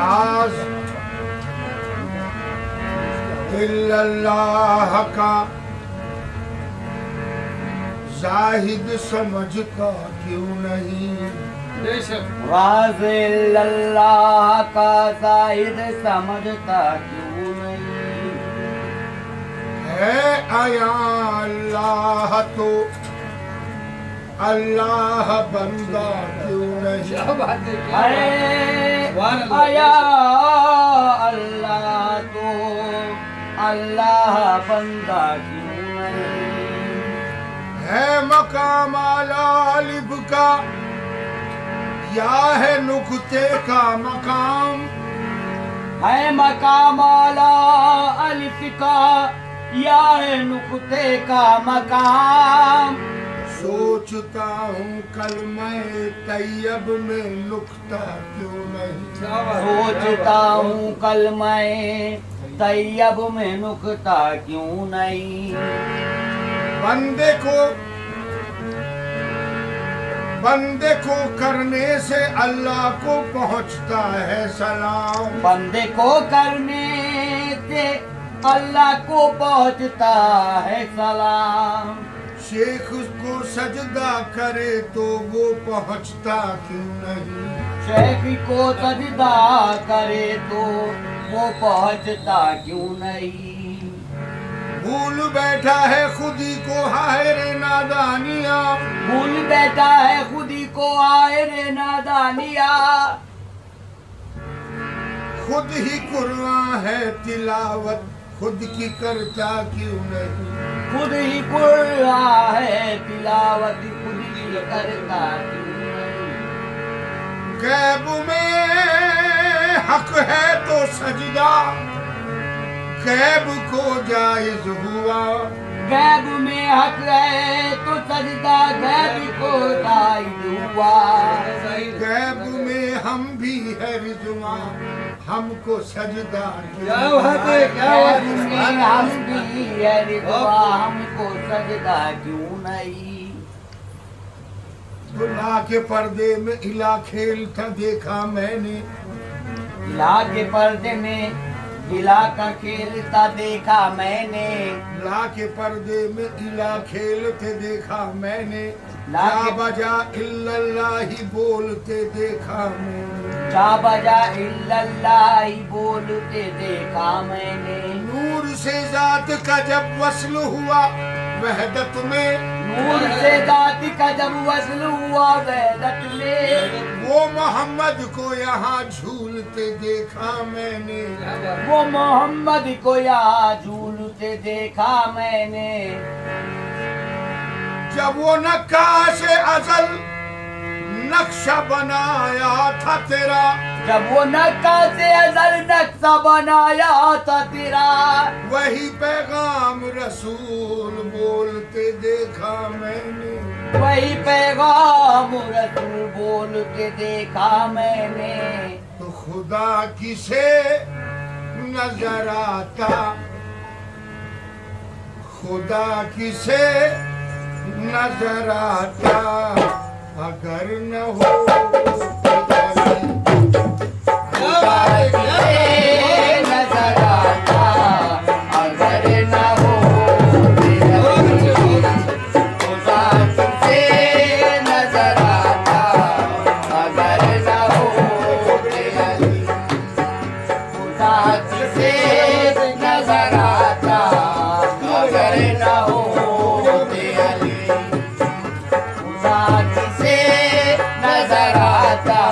राज इल्लल्लाह का जाहिद समझता क्यों नहीं, राज इल्लल्लाह का जाहिद समझता क्यों नहीं। है आया अल्लाह तो अल्लाह बंदा क्यों नहीं, आया अल्लाह तो अल्लाह बंदा क्यों नहीं। है मकाम आला अलिफ का या है नुक्ते का मकाम, है मकाम आला अलिफ का या है नुक्ते का मकाम। सोचता हूँ कलमे तैयब में नुक्ता क्यों नहीं, सोचता हूँ कलमे तैयब में नुक्ता क्यों नहीं। बंदे को करने से अल्लाह को पहुँचता है सलाम, बंदे को करने से अल्लाह को पहुँचता है सलाम। शेख को सजदा करे तो वो पहुँचता क्यों नहीं, शेख को सजदा करे तो वो पहुँचता क्यों नहीं। भूल बैठा है खुदी को हाय रे नादानिया, भूल बैठा है खुदी को आए रे नादानिया। खुद ही कुरान है तिलावत खुद की करता क्यों नहीं, खुद ही कुरान है तिलावत खुद ही करता क्यों नहीं। गैब में हक है तो सजदा गैब को जायज हुआ, गैब में हक है तो सजदा गैब को जायज हुआ। गैब में हम भी है रिजवा हमको सजदा क्या बात है, क्या बात है। हम भी है रिजवा हमको सजदा क्यों नहीं। दुल्हा के पर्दे में इला खेलता देखा मैंने, इला के पर्दे में इला का खेलता देखा मैंने, ला के पर्दे में इला खेलते देखा मैंने, ला जा के बजा इल्लल्लाह ही बोलते देखा मैंने, जा बजा इल्लल्लाह ही बोलते देखा मैंने। नूर से जात का जब वस्ल हुआ वहदत में, नूर से जाति का जब वसल हुआ वहदत में, वो मोहम्मद को यहाँ झूलते देखा मैंने, वो मोहम्मद को यहाँ झूलते देखा मैंने। जब वो नक्काश अजल नक्शा बनाया था तेरा, जब वो नक्काश अजल नक्शा बनाया था तेरा, वही पैगाम रसूल बोलते देखा मैंने, वही पैगाम रसूल बोलते देखा मैंने। तो खुदा किसे नजर आता, खुदा किसे नजर आता अगर न हो खुदा किसे नजर आता अगर न हो खुदा किसे नजर आता अगर न हो खुदा किसे नजर आता अगर न हो खुदा किसे नजर आता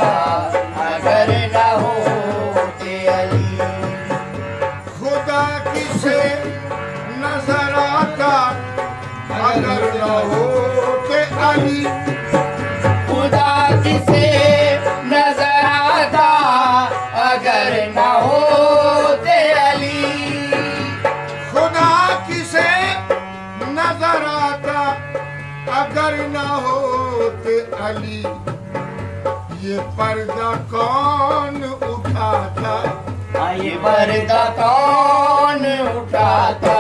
अगर न होते अली। खुदा किसे नजर आता अगर न होते अली, खुदा किसे नजर आता अगर न होते अली। खुदा किसे नजर आता अगर न होते अली। ये पर्दा कौन उठाता, ये पर्दा कौन उठाता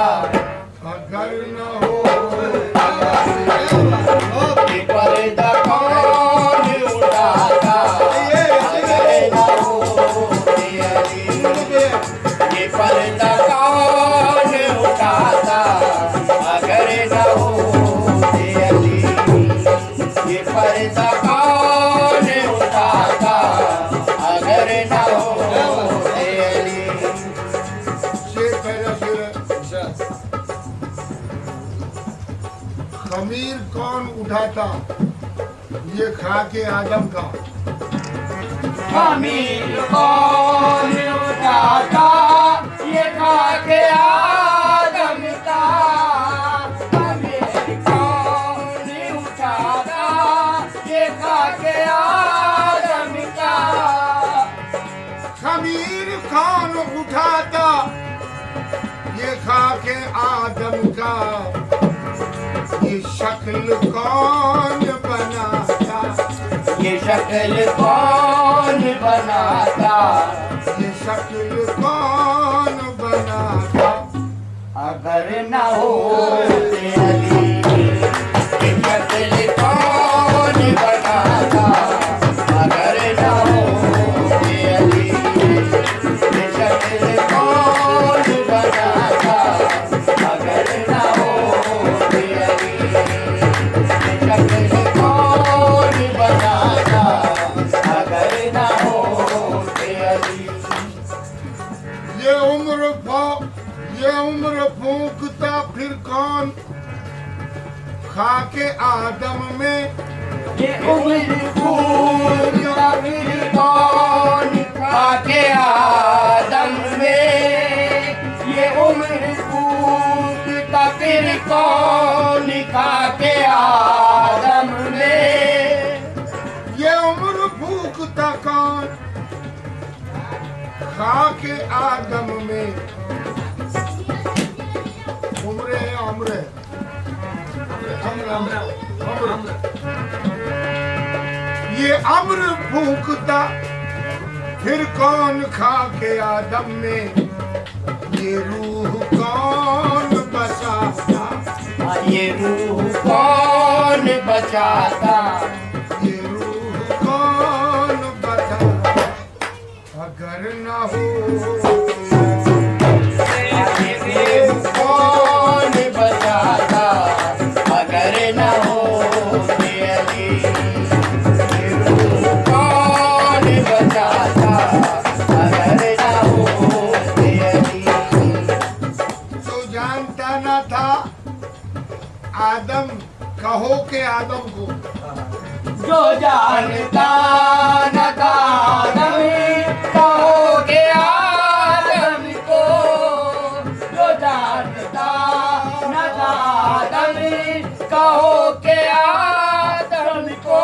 अगर न हो ये पर्दा कौन उठाता अगर न होते उठाता ये खा के आदम का। खमीर कौन उठाता ये खा के आदम का। खमीर कौन उठाता ये खा के आदम का। खमीर कौन उठाता ये खा के आदम का। ये शक्ल कौन बनाता ये शक्ल कौन बनाता। ये शक्ल कौन बनाता। अगर न होते अली ये शक्ल कौन बनाता। अगर न होते अली ये शक्ल कौन बनाता। अगर न होते अली ये शक्ल कौन बनाता। अगर न होते अली। ये उम्र फूंकता फिर कौन खा के आदम में। ये उम्र फूंकता फिर कौन खा के आदम में। ये उम्र फूंकता फिर कौन खा के आदम में। ये उम्र फूंकता कौन खा के आदम में। उम्र है उम्र ये अम्र फूंकता फिर कौन खा के आदम में। ये रूह कौन बचाता। ये रूह कौन बचाता। ये रूह कौन बचाता। अगर न हो ये रूह कौन बचाता। अगर न होते अली ये रूह कौन बचाता। अगर न होते अली। तो जानता न था आदम कहो के आदम को। जो जानता न था आदम कहो के आदम को। जो जानता न था आदम कहो के आदम को।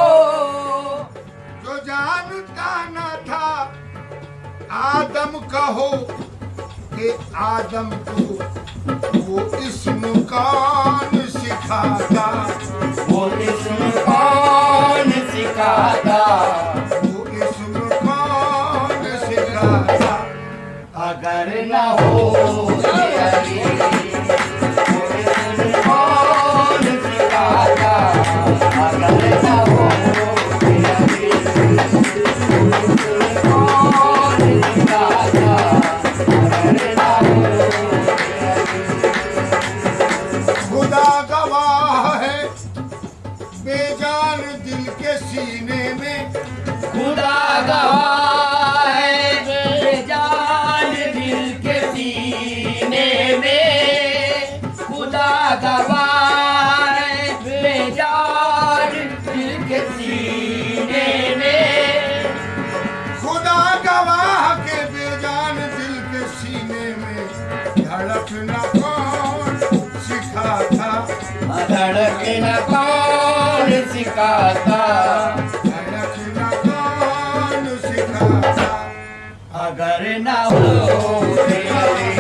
जो जानता न था आदम कहो के आदम को। वो इस्म कौन सिखाता। वो इस्म कौन सिखाता। वो इस्म कौन सिखाता। अगर न होते अली वो इस्म कौन सिखाता। अगर न होते अली वो इस्म कौन सिखाता। अगर न होते अली। खुदा गवाह है बेजान दिल के सीने में। खुदा गवाह है बेजान दिल के सीने में। खुदा गवाह है बेजान दिल के सीने में। खुदा गवाह के बेजान दिल के सीने में। धड़कना कौन सिखाता। धड़कना कौन सिखाता। धड़कना कौन सिखाता। अगर न होते अली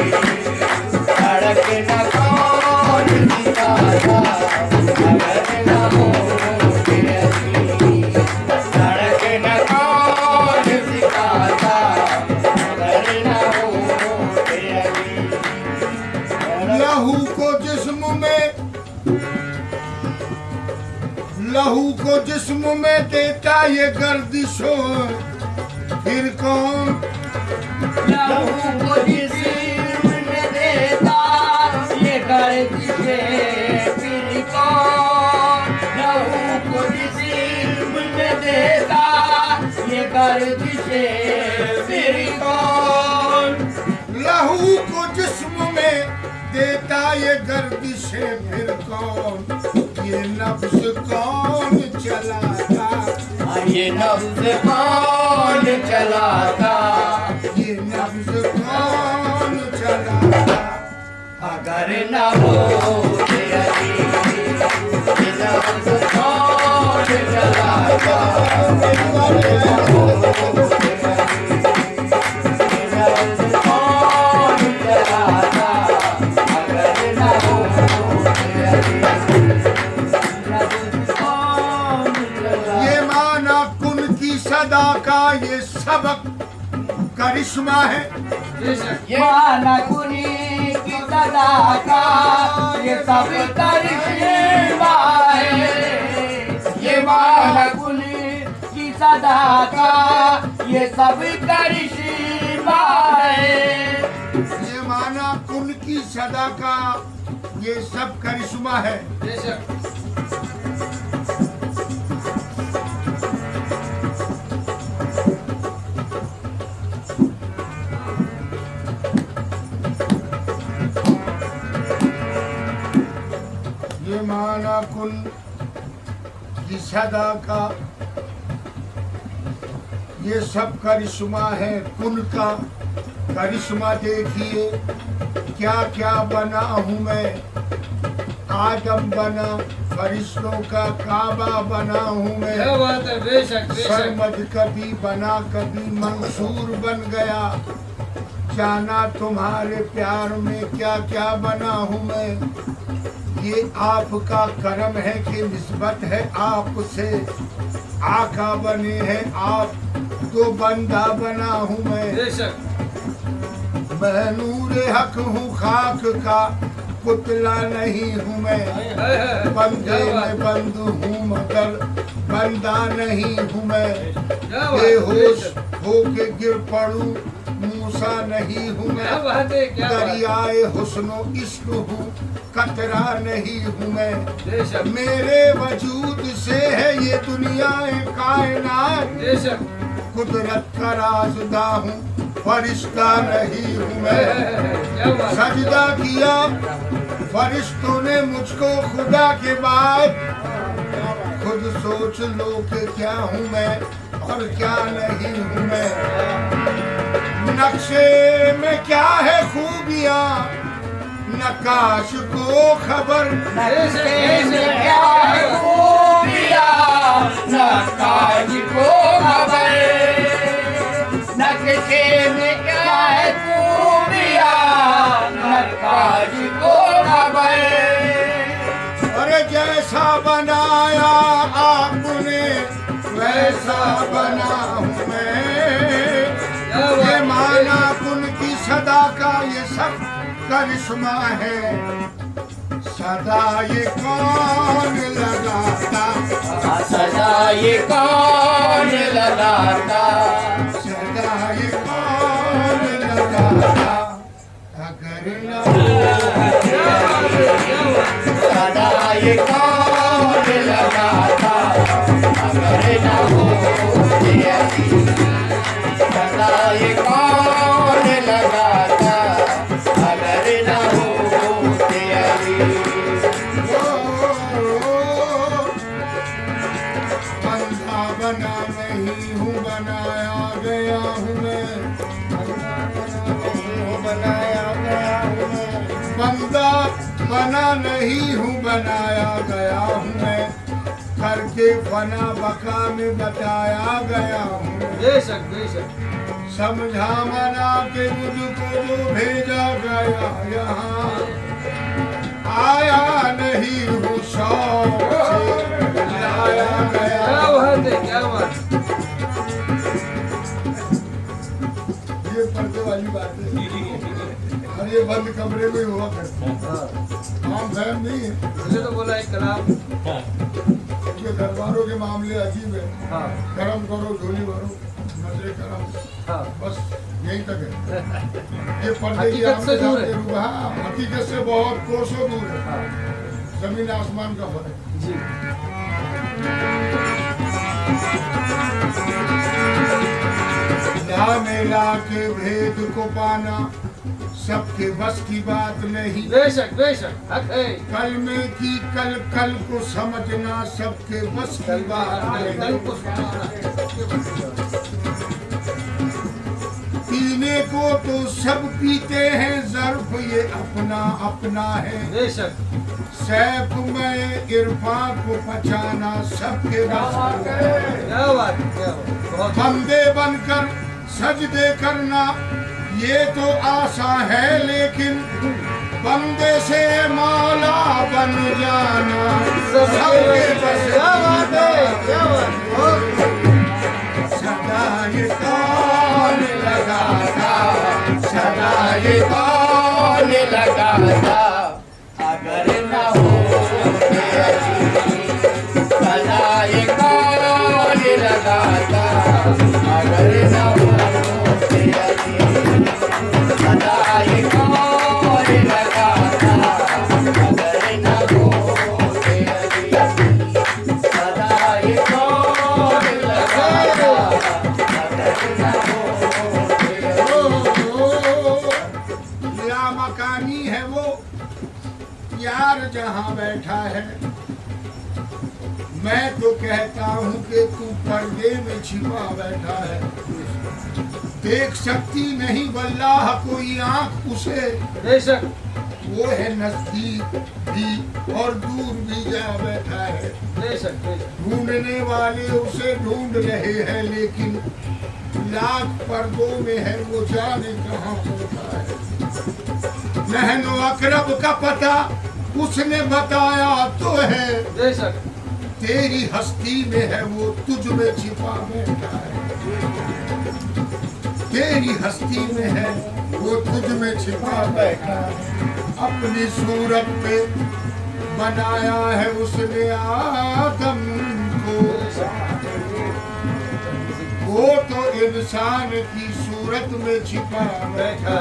धड़कना कौन सिखाता। अगर न होते अली धड़कना कौन सिखाता। अगर न होते अली। लहू को जिस्म में लहू को जिस्म में देता ये गर्दिशों फिर कौन। लहू को जिस्म में देता ये गर्दिशें फिर कौन। लहू को जिस्म में देता ये गर्दिशें फिर कौन। लहू को जिस्म में देता ये गर्दिशे फिर कौन, ये नफ्स कौन चलाता, ये नफ्स कौन चलाता, ये नफ्स कौन चलाता। अगर न होते अली ये नफ्स कौन चलाता, अगर न होते अली ये नफ्स कौन चलाता, अगर न होते अली नफ्स कौन चलाता। ये माना कुन की सदा का ये सबक करिश्मा है, माना कुनी की सदा का ये सब करिश्मा है, ये माना कुनी की सदा का ये सब करिश्मा है। ये माना कुन की सदा का ये सब करिश्मा है। ये माना कुन की सदा का ये सब करिश्मा है। कुन का करिश्मा देखिए, क्या क्या बना हूँ मैं। आदम बना, फरिश्तों का काबा बना हूँ मैं। क्या बात है, बेशक सरमद कभी बना, कभी मंसूर बन गया। जाना तुम्हारे प्यार में क्या क्या बना हूँ मैं। ये आपका करम है कि निस्बत है आपसे। आका बने हैं आप, तो बंदा बना हूँ मैं। बेशक मैं नूरे हक हूँ, खाक का पुतला नहीं हूँ मैं। बंदे में बंद हूँ मगर बंदा नहीं हूँ मैं। बेहोश होके गिर पड़ूं, मूसा नहीं हूँ मैं। क्या बात है, क्या बात है। दरियाए हुस्नो इश्क हूँ, कतरा नहीं हूँ मैं। बेशक मेरे वजूद से है ये दुनिया कायनात। बेशक कुदरत का राज़दा हूँ, फरिश्ता नहीं हूँ मैं। क्या बात है। सजदा किया फरिश्तों ने मुझको खुदा के बाद। खुद सोच लो कि क्या हूँ मैं और क्या नहीं हूँ मैं। नक्शे में क्या है खूबियाँ, नकाश को खबर। नक्शे में क्या है खूबियाँ, नक्काश को खबर। नक्शे में क्या है खूबियाँ, नक्काश को खबर। अरे जैसा बनाया आपने वैसा बना हूँ मैं। ये माना कुन की सदा का ये सब करिश्मा है। सदा ये कौन लगाता, सदा ये कौन लगाता, सदा ये कौन लगाता। अगर न सदा ये कौन लगाता, अगर न होते अली। सदा ये कौन लगाता, अगर न होते अली। बंदा बना नहीं हूँ, बनाया गया हूँ मैं। बनाया गया हूँ मैं। बंदा बना नहीं हूँ, बनाया गया हूँ मैं। करके फना बका में बताया गया हूँ। बेशक बेशक समझा मना के मुझको जो भेजा गया यहाँ। आया नहीं हूँ शौक से, लाया गया। क्या बात है, क्या बात है। ये पर्दे वाली बात है और ये बंद कमरे में हुआ करता है। आम फैम नहीं है। मुझे तो बोला एक कलाम। ये दरबारों के मामले अजीब है। हाँ करम करो, झोली भरो, नजरे करम, हाँ बस यही तक है। ये पर्दे की हकीकत से दूर है। हाँ, हकीकत से बहुत कोसों दूर है। हाँ जमीन आसमान का फर्क। जी। ला मेला के भेद को पाना सबके बस की बात नहीं। बेशक हक है। कल में की कल कल को समझना सबके बस की बात कल नहीं। को सुनाना सबके बस की बात। पीने को तो सब पीते हैं, ज़र्फ ये अपना अपना है। बेशक सैफ में इरफान को पहचाना सबके बस की है। क्या बात बहुत बंदे बनकर सजदे करना ये तो आशा है, लेकिन बंदे से मौला बन जाना सबके बस की क्या बात है। क्या बात सदा ये कौन लगाता, सदा ये कौन लगाता, अगर न हो सदा ये कौन लगाता, अगर न हो सदा ये कौन लगाता, अगर न हो सदा ये कौन लगाता, अगर न या मकानी है वो यार जहाँ बैठा है। मैं तो कहता हूँ कि तू पर्दे में छिपा बैठा है। देख सकती नहीं वल्लाह कोई आंख उसे, बेशक वो है नजदीक भी और दूर भी जा बैठा है। बेशक ढूंढने वाले उसे ढूंढ रहे हैं, लेकिन लाख पर्दों में है वो जाने कहाँ होता है। नहनो अकरब का पता उसने बताया तो है, बेशक तेरी हस्ती में है वो तुझ में छिपा बैठा है। तेरी हस्ती में है वो तुझ में छिपा बैठा है। अपनी सूरत पे बनाया है उसने आदम को, वो तो इंसान की सूरत में छिपा बैठा।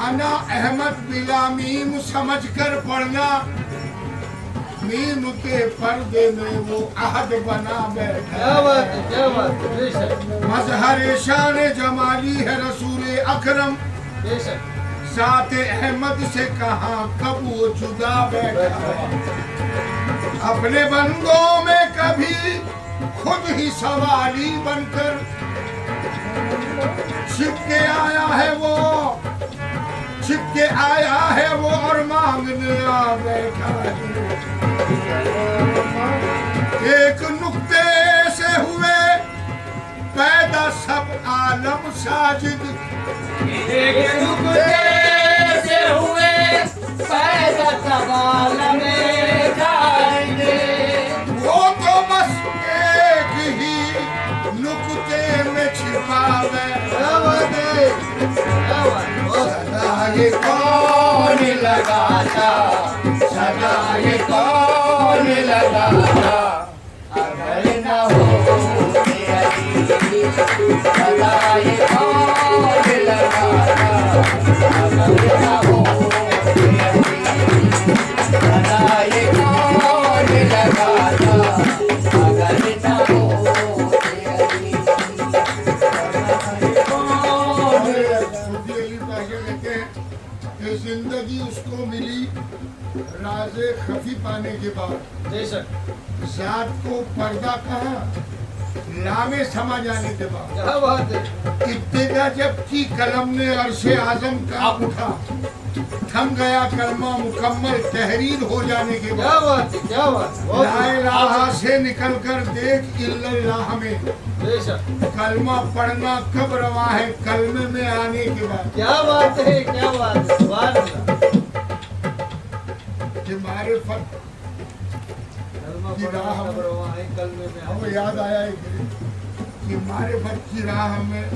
अना अहमद बिला मीम समझ कर पढ़ना, मीम के पर्दे में वो अहद बना बैठा। क्या बात है। क्या बात है। बेशक मजहर शान जमाली है रसूल अकरम, बेशक साथ अहमद से कहा कब वो जुदा बैठा। अपने बंदों में कभी खुद ही सवाली बनकर छिपके आया है वो, छिपके आया है वो और मांगने आ बैठा है। एक नुक्ते से हुए पैदा सब आलम साजिद, एक नुक्ते से हुए पैदा सब आलम साजिद, वो तो बस एक ही नुक्ते में छिपा बैठा है। सदा ये कौन लगाता, सदा ये कौन लगाता, अगर न हो सदा ये कौन लगाता, अगर न हो सदा ये कौन लगाता, अगर न हो कि जिंदगी उसको मिली राज़े खफी पाने के बाद। बेशक जात को पर्दा कहा लामे समा जाने के बाद। क्या बात है। इब्तिदा जब की कलम ने अर्शे आजम का उठा, थम गया कलमा मुकम्मल तहरीर हो जाने के क्या बाद। बात है। क्या बात है। ला इलाहा से निकल कर देख इल्लल्लाह में बेशक कलमा पढ़ना कब रवा है, कलमे में आने के बाद। क्या बात है। क्या बात है। सुभान अल्लाह। कि मारिफत कलमा की पढ़ना राह कब रवा है, कलमे में हमें आए। याद आया है कि मारिफत की राह में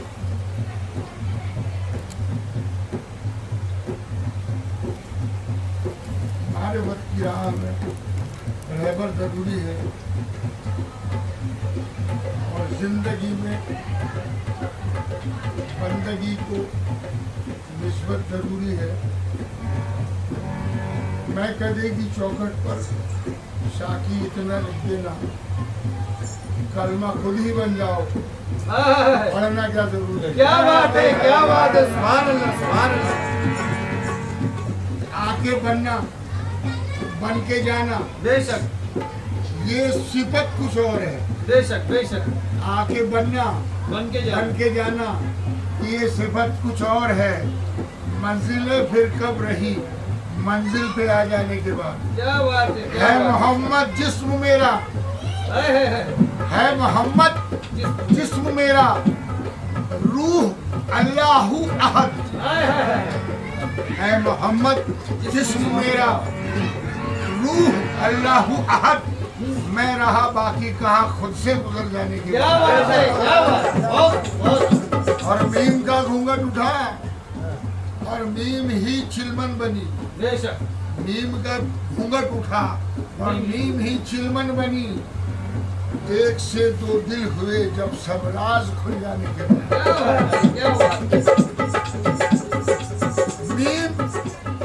मारिफत की राह में रहबर जरूरी है, और जिंदगी में बंदगी को निस्बत जरूरी है। मैं कह देगी चौखट पर साकी इतना लिख देना, कलमा खुद ही बन जाओ, हाँ, पढ़ना क्या जरूरत है। क्या बात है, क्या बात है, सुभान अल्लाह, सुभान अल्लाह। आके बनना, बन के जाना, बेशक, ये सिफत कुछ और है। बेशक, बेशक, आके बनना, बन के जा। बन के जाना, ये सिफत कुछ और है। मंजिलें फिर कब रही मंजिल पे आ जाने के बाद। क्या बात है, क्या है बात मोहम्मद जिस्म मेरा, है मोहम्मद जिस्म मेरा, रूह अल्लाहु अहद। है मोहम्मद जिस्म मेरा, रूह अल्लाहु अहद। मैं रहा बाकी कहाँ खुद से गुजर जाने के क्या बाद। बात है, क्या बात है, बहुत, बहुत। और मीम का घूंघट उठा और मीम ही चिलमन बनी। बेशक, नीम का घूंघट उठा और नीम ही चिलमन बनी। एक से दो दिल हुए जब सब राज खुल जाने के बाद। क्या बात है, क्या बात है।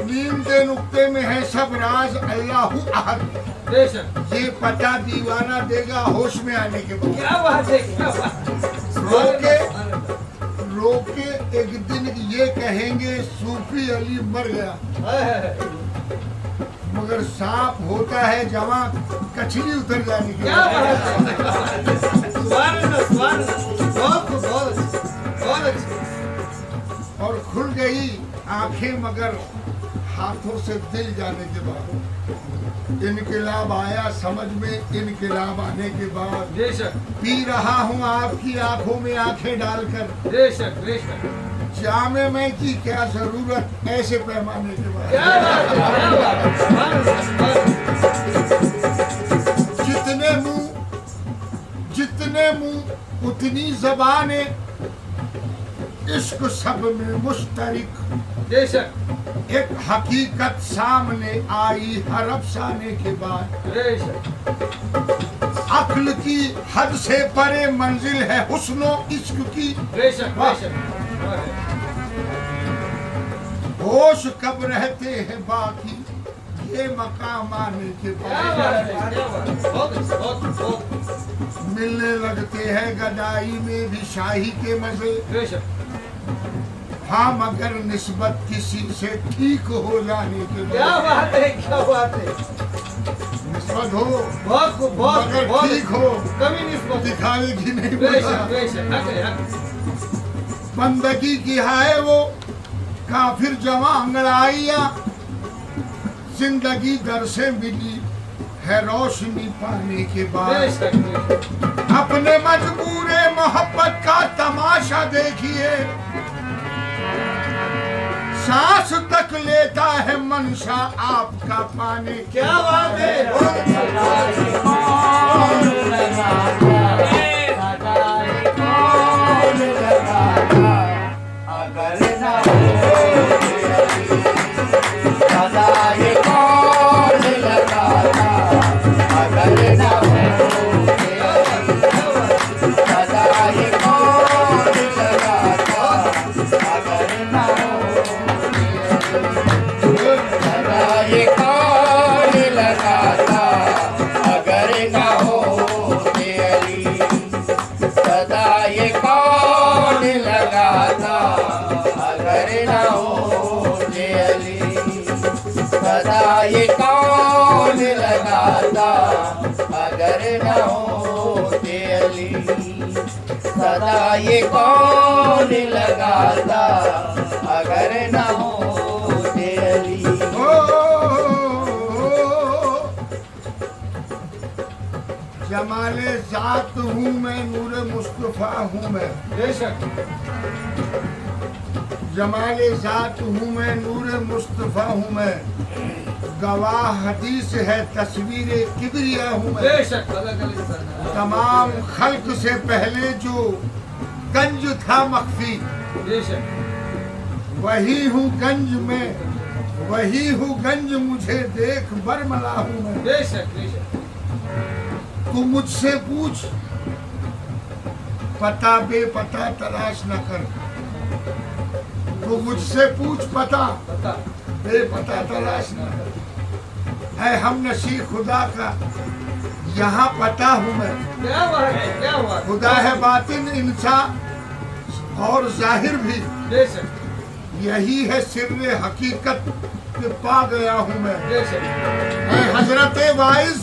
नीम के नुक्ते में है सब राज अल्लाहु अहद। बेशक, ये पता दीवाना देगा होश में आने के बाद। क्या बात है, क्या बात है। रोके एक दिन ये कहेंगे सूफी अली मर गया, मगर सांप होता है जवां कचरी उतर जाने के क्या बाद। बात है, सुभान अल्लाह, सुभान अल्लाह। बहुत खूब, बहुत अच्छी, बहुत अच्छी। और खुल गई आंखें मगर हाथों से दिल जाने के बाद। इनकलाब आया समझ में, इनकलाब आने के बाद बेशक, पी रहा हूँ आपकी आंखों में आंखें डालकर। बेशक, बेशक। जामे में की क्या जरूरत ऐसे पैमाने के बाद। क्या बात है, क्या बात है, सुभान अल्लाह, सुभान अल्लाह। जितने मुंह उतनी जबानें, इश्क सब में मुश्तरिक। बेशक, एक हकीकत सामने आई हर अफसाने के बाद। बेशक, अक्ल की हद से परे मंजिल है हुस्नो इश्क की। बेशक, बेशक। होश कब रहते हैं बाकी ये मकाम आने के क्या बाद। बात है, क्या बात है। बहुत अच्छी, बहुत, बहुत। मिलने लगते हैं गदाई में भी शाही के मजे। बेशक, हाँ मगर निस्बत किसी से ठीक हो जाने के क्या बाद। बात है, क्या बात है। निस्बत हो बहुत खूब, बहुत, मगर बहुत ठीक अच्छी। हो, कभी निस्बत। दिखावेगी नहीं बेशक, बोला। बेशक, हक है, हक है। बंदगी की है वो काफिर जवां अंगड़ाइयाँ, जिंदगी दर से मिली है रोशनी पाने के बाद। बेशक, बेशक। अपने मजबूरे मोहब्बत का तमाशा देखिए, सांस तक लेता है मनशा आपका पाने के। क्या बात है। ये कौन लगाता अगर न होते अली। सदा ये कौन लगाता अगर न होते अली। जमाले जात हूँ मैं, नूर मुस्तफा हूँ मैं। बेशक, जमाले जात हूँ मैं, नूर मुस्तफा हूँ मैं। गवाह हदीस है तस्वीर किबरिया हूँ मैं। बेशक, अलग अलग इंसान। तमाम खल्क से पहले जो गंज था मख्फी, बेशक, वही हूँ गंज में, वही हूँ गंज मुझे देख बरमला हूँ मैं। बेशक, बेशक। तू मुझसे पूछ पता बेपता तलाश न कर। तू मुझसे पूछ पता पता। बेपता तलाश न कर। है हम नशी खुदा का यहाँ पता हूँ मैं। क्या बात है, क्या बात। खुदा है बातिन इंसा और जाहिर भी, बेशक यही है सिर्रे हकीकत के पा गया हूँ मैं। बेशक। ऐ हजरत वाइज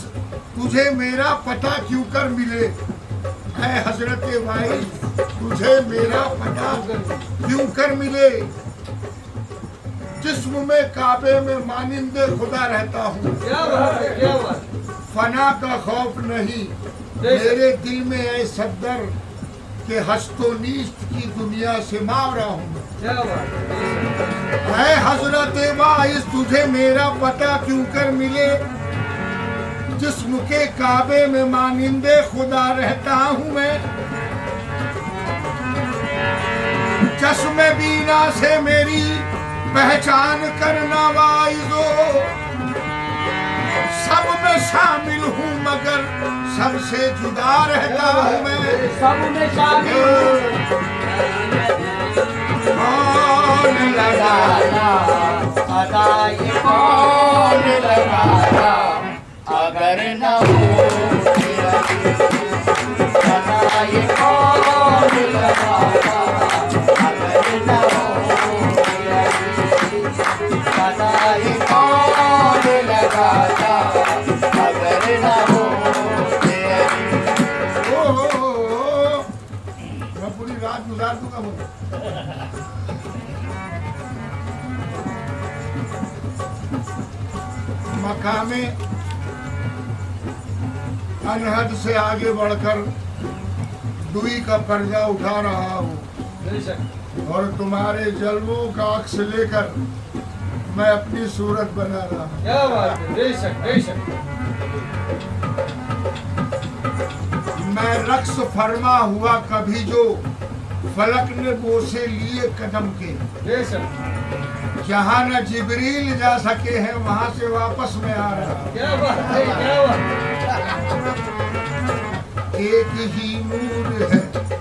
तुझे मेरा पता क्यों कर मिले, ऐ हजरत वाइज तुझे मेरा पता क्यों कर मिले। जिस्म में काबे में मानिंदे खुदा रहता हूँ, क्या बात है, क्या बात। फना का खौफ नहीं मेरे दिल में ऐ सद्दर के हस्तो नीस्त की दुनिया से मावरा हूँ। क्या बात है। है हजरत वाइस तुझे मेरा पता क्यों कर मिले, जिस्म के काबे में मानिंदे खुदा रहता हूँ मैं। चश्मे बीना से मेरी पहचान करना वाइजो, सब में शामिल हूँ मगर सबसे जुदा रहता हूँ मैं। सब में शामिल कौन लगाया अदा ये कौन लगाया, अगर न हो अदा ये कौन लगाया, अगर न हो अदा ये कौन लगाया, अगर न हो। मैं पूरी रात गुजार दूंगा वो। मकामे अनहद से आगे बढ़कर दुई का पर्जा उठा रहा हूँ बेशक। और तुम्हारे जलवों का अक्स लेकर मैं अपनी सूरत बना रहा हूँ। क्या बात है, बेशक बेशक। मैं रक्स फरमा हुआ कभी जो फलक ने बोसे लिए कदम के, बेशक। जहाँ न जिब्रील जा सके हैं वहाँ से वापस में आ रहा हूँ। क्या बात है, क्या बात। एक ही नूर है,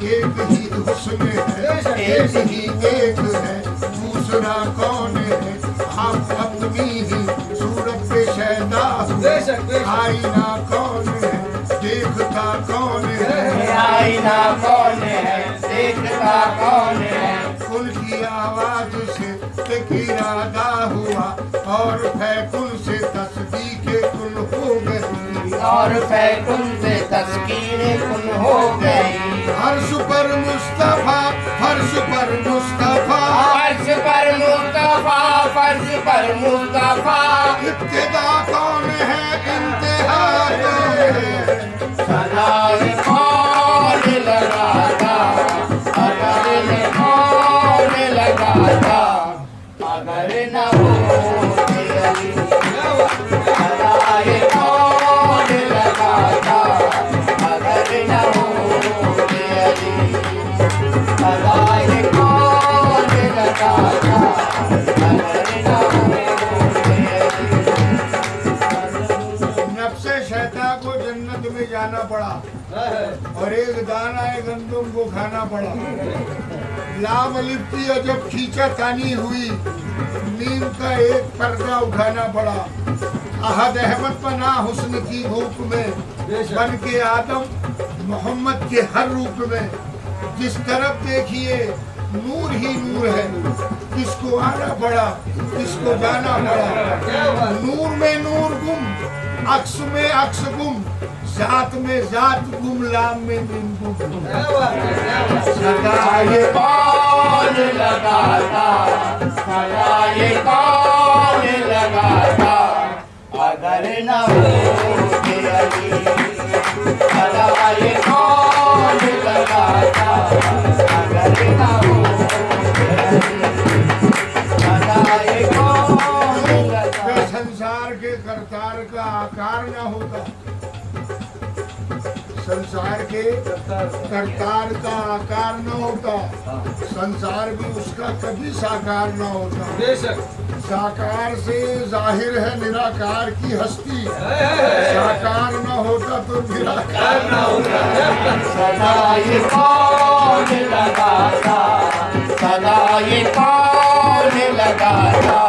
एक ही हुस्न है, एक ही एक है, दूसरा कौन है। आप अपनी ही सूरत पे शैदा हो, बेशक बेशक। आईना कौन है, देखता कौन है। आईना कौन है, देखता कौन है। उनकी आवाज से एक इरादा हुआ और फैकुल से तस्दीके कुल हो गई, और फैकुल से तस्कीरे कुल हो गई। फर्श पर मुस्तफा, फर्श पर मुस्तफा, फर्श पर मुस्तफा, फर्श पर मुस्तफा। इब्तिदा कौन है, इंतहा कौन है। सलाम कौन लगाता, अगर कौन लगाता, अगर न होती अली। सलाम कौन लगाता, अगर न होती अली। सलाम कौन लगाता, अगर न होती अली। नफ्से शैतान को जन्नत में जाना पड़ा और एक दाना गंदुम को खाना पड़ा। लाम अलिफ की जब खींचा तानी हुई, नीम का एक पर्दा उठाना पड़ा। अहद अहमद पना हुस्न की भूख में बन के आदम मोहम्मद के हर रूप में। जिस तरफ देखिए नूर ही नूर है, किसको आना पड़ा, किसको जाना पड़ा। नूर में नूर गुम, अक्स में अक्स गुम, जात में जात गुम, लाम में मीम गुम। क्या बात है, क्या बात है। सदा ये कौन लगाता, सदा ये कौन लगाता, अगर न होती अली। सदा ये कौन लगाता, अगर न होती अली। सदा ये कौन लगाता। संसार के करतार का आकार न होता, संसार के करतार का आकार न होता, संसार भी उसका कभी साकार न होता। बेशक। साकार से जाहिर है निराकार की हस्ती, साकार न होता तो निराकार न होता। सदा ये कौन लगाता, सदा ये कौन लगाता,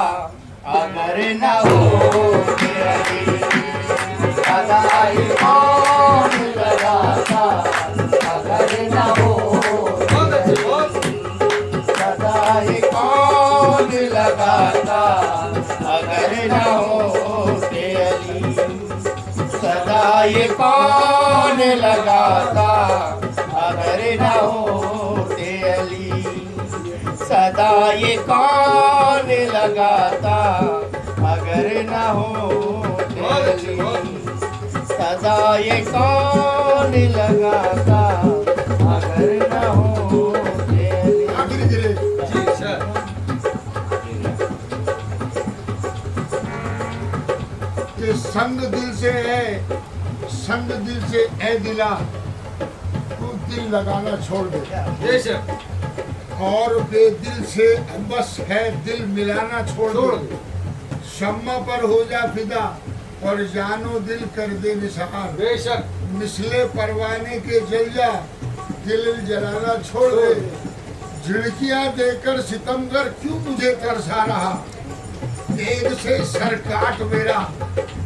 अगर न होती अली। सदा ये कौन न हो बहुत अच्छे बहुत सदा ये कौन लगाता अगर न होते अली। सदा ये कौन लगाता अगर न होते अली। सदा ये कौन लगाता अगर न होते बहुत अच्छे, अली। सदा ये कौन लगाता अगर न होते अली। आखिरी गिरे जी सर कि संग दिल से है, संग दिल से ए दिला, तू दिल लगाना छोड़ दे। जय सर और बेदिल से बस है दिल मिलाना छोड़ छोड़ दे। शम्मा पर हो जा फिदा और जानो दिल कर दे निसार। बेशक मिसले परवाने के जल जा, दिल जलाना छोड़ दे। झिड़कियां देकर सितमगर क्यों मुझे तरसा रहा। तेग से सर काट मेरा,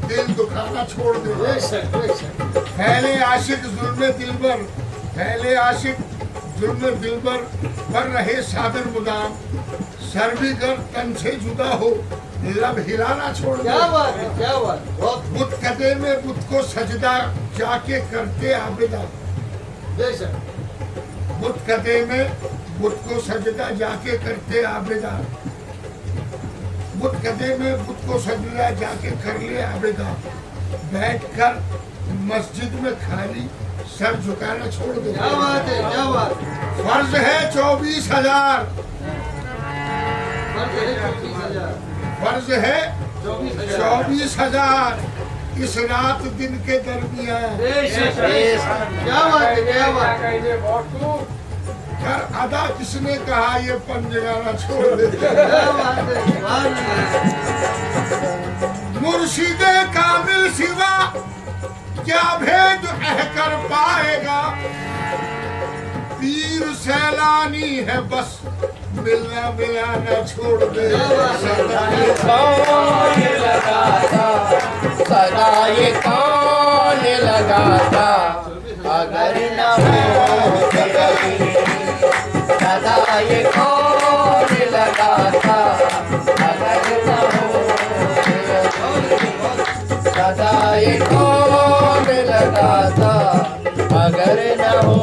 दिल दुखाना छोड़ दे। बेशक बेशक पहले आशिक जुल्मे दिलबर, पहले आशिक जुल्मे दिलबर पर रहे सादर मुदाम। सर भी कर तन से जुदा हो, लब हिलाना छोड़ दे। क्या बात है क्या बात है, बहुत बुत कदे में बुत को सजदा जाके करते आबिदा। बेशक बुत कदे में बुत को सजदा जाके करते आबिदा। बुत कदे में बुत को सजदा जाके कर ले आबिदा। बैठकर मस्जिद में खाली सर झुकाना छोड़ दे। क्या बात है क्या बात है। फर्ज है 24,000, फर्ज है 24,000 फर्ज है 24,000 24,000 इस रात दिन के दरमियान। बेशक बेशक क्या बात है क्या बात है। कर अदा किसने कहा ये पन जगाना छोड़ दे। क्या बात है सुभान अल्लाह। मुर्शिदे कामिल सिवा क्या भेद कह कर पाएगा। पीर सैलानी है बस मिलना मिलाना छोड़ दे। सदा ये कौन लगाता, सदा ये कौन लगाता अगर न होते अली। सदा ये कौन लगाता अगर न होते अली। सदा ये कौन लगाता अगर न हो